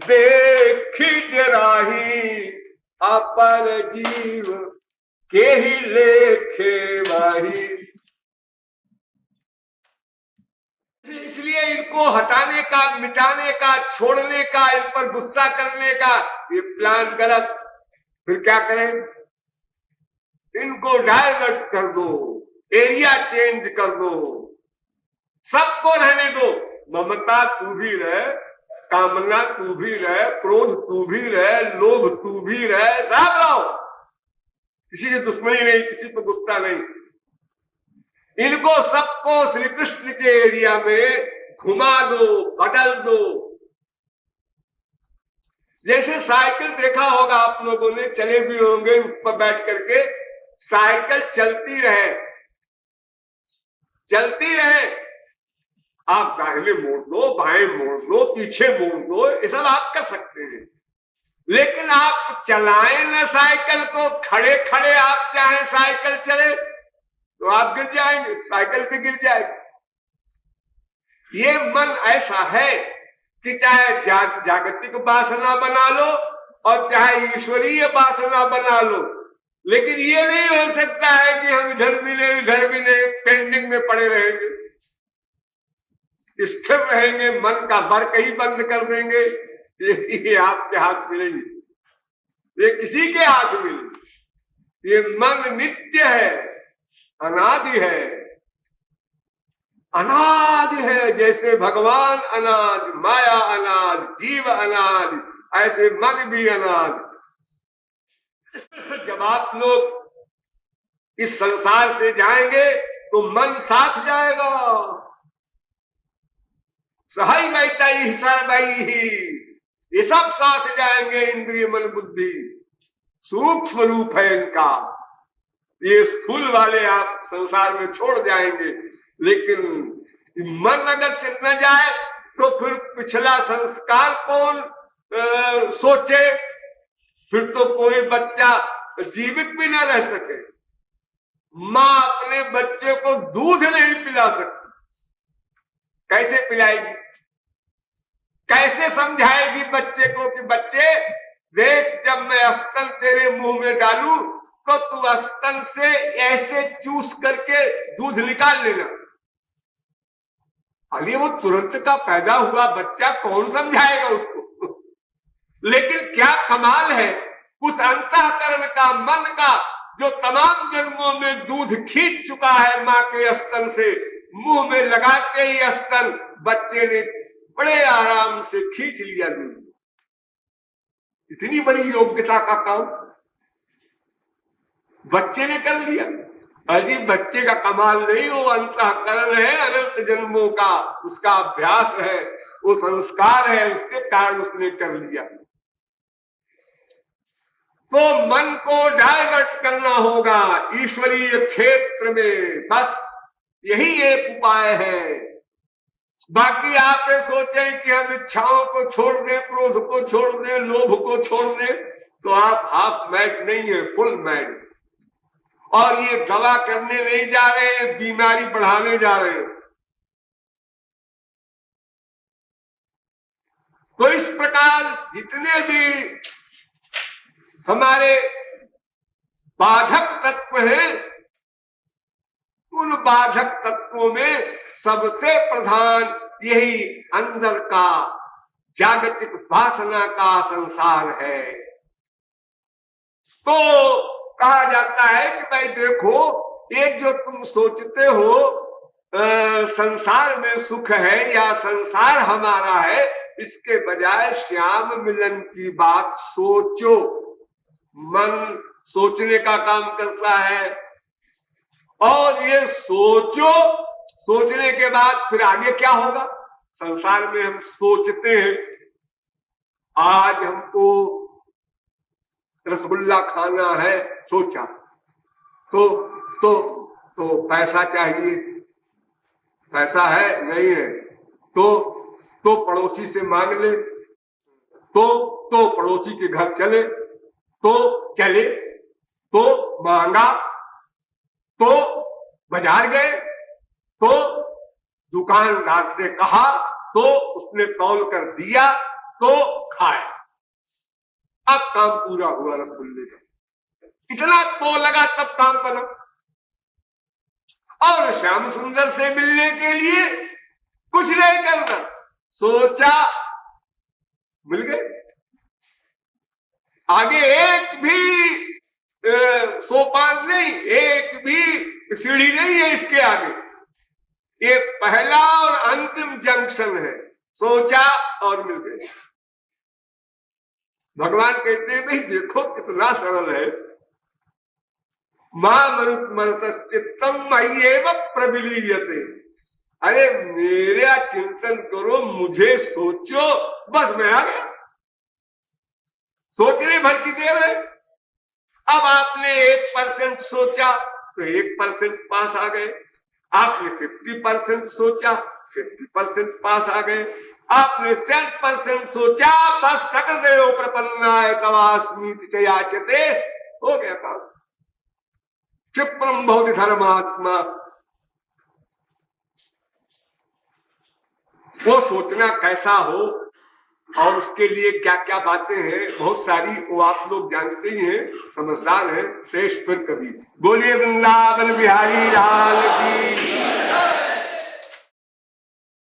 A: देखी डराही, अपर जीव के ही लेखे वाही। इसलिए इनको हटाने का, मिटाने का, छोड़ने का, इन पर गुस्सा करने का ये प्लान गलत। फिर क्या करें? इनको डाइवर्ट कर दो, एरिया चेंज कर दो, सबको रहने दो। ममता तू भी रहे, कामना तू भी रहे, क्रोध तू भी रहे, लोभ तू भी रहे, सब रहो। किसी से दुश्मनी नहीं, किसी पर गुस्सा नहीं। इनको सबको श्री कृष्ण के एरिया में घुमा दो, बदल दो। जैसे साइकिल देखा होगा आप लोगों ने, चले भी होंगे उस पर बैठ करके, साइकिल चलती रहे, चलती रहे। आप दाहिने मोड़ दो, बाएं मोड़ दो, पीछे मोड़ दो, ये सब आप कर सकते हैं। लेकिन आप चलाएं ना साइकिल को, खड़े खड़े आप चाहें साइकिल चले तो आप गिर जाएंगे, साइकिल पे गिर जाएगी। ये मन ऐसा है कि चाहे जागतिक वासना बना लो और चाहे ईश्वरीय वासना बना लो, लेकिन ये नहीं हो सकता है कि हम इधर भी नहीं उधर भी नहीं, पेंडिंग में पड़े रहेंगे, स्थिर रहेंगे, मन का वर्क ही बंद कर देंगे। ये आपके हाथ में नहीं, ये किसी के हाथ में नहीं। ये मन नित्य है, अनादि है। अनादि है, जैसे भगवान अनादि, माया अनादि, जीव अनादि, ऐसे मन भी अनादि। जब आप लोग इस संसार से जाएंगे तो मन साथ जाएगा। सहाय बैठाई सरबाई, ये सब साथ जाएंगे। इंद्रिय मन बुद्धि सूक्ष्म रूप है इनका। ये स्थूल वाले आप संसार में छोड़ जाएंगे, लेकिन मन अगर चलना जाए तो फिर पिछला संस्कार कौन सोचे? फिर तो कोई बच्चा जीवित भी ना रह सके। माँ अपने बच्चे को दूध नहीं पिला सकती, कैसे पिलाएगी? कैसे समझाएगी बच्चे को कि बच्चे देख, जब मैं स्तन तेरे मुंह में डालूं तो तू स्तन से ऐसे चूस करके दूध निकाल लेना। अभी वो तुरंत का पैदा हुआ बच्चा, कौन समझाएगा उसको? लेकिन क्या कमाल है उस अंतःकरण का, मन का, जो तमाम जन्मों में दूध खींच चुका है माँ के स्तन से। मुंह में लगाते ही स्तन बच्चे ने बड़े आराम से खींच लिया दूध। इतनी बड़ी योग्यता का काम बच्चे ने कर लिया। अजी बच्चे का कमाल नहीं, वो अंतःकरण है अनंत जन्मों का, उसका अभ्यास है, वो संस्कार है, उसके कारण उसने कर लिया। तो मन को डाइवर्ट करना होगा ईश्वरीय क्षेत्र में, बस यही एक उपाय है। बाकी आप ये सोचें कि हम इच्छाओं को छोड़ दें, क्रोध को छोड़ दें, लोभ को छोड़ दें, तो आप हाफ मैड नहीं है, फुल मैड। और ये दवा करने नहीं जा रहे, बीमारी बढ़ाने जा रहे हैं। तो इस प्रकार जितने भी हमारे बाधक तत्व हैं, उन बाधक तत्वों में सबसे प्रधान यही अंदर का जागतिक वासना का संसार है। तो कहा जाता है कि भाई देखो, ये जो तुम सोचते हो संसार में सुख है या संसार हमारा है, इसके बजाय श्याम मिलन की बात सोचो। मन सोचने का काम करता है, और ये सोचो, सोचने के बाद फिर आगे क्या होगा? संसार में हम सोचते हैं, आज हमको रसगुल्ला खाना है, सोचा तो पैसा चाहिए, पैसा है नहीं है तो पड़ोसी से मांग ले, तो पड़ोसी के घर चले, तो मांगा, तो बाजार गए, तो दुकानदार से कहा, तो उसने तौल कर दिया, तो खाए। अब काम पूरा हुआ रसगुल्ले का। इतना तो लगा तब काम बना। और श्याम सुंदर से मिलने के लिए कुछ नहीं करना, सोचा, मिल गए। आगे एक भी सोपान नहीं, एक भी सीढ़ी नहीं है इसके आगे। ये पहला और अंतिम जंक्शन है। सोचा और मिल गए। भगवान कहते हैं भाई देखो कितना सरल है। मां मरुत्मरतश्चित्तम मय्येव प्रविलीयते। अरे मेरा चिंतन करो, मुझे सोचो, बस मैं आ गया। सोचने भर की देर है। अब आपने 1% सोचा तो 1% पास आ गए। आपने 50% सोचा, 50% पास आ गए। आपने 100% सोचा, बस सकदेव प्रपन्नाय तवास्मीति च याचते, हो गया काम। क्षिप्रम भवति धर्मात्मा। वो सोचना कैसा हो और उसके लिए क्या क्या बातें हैं, बहुत सारी, वो आप लोग जानते ही हैं, समझदार हैं। श्रेष्ठ कवि। बोलिए वृंदावन बिहारी लाल की।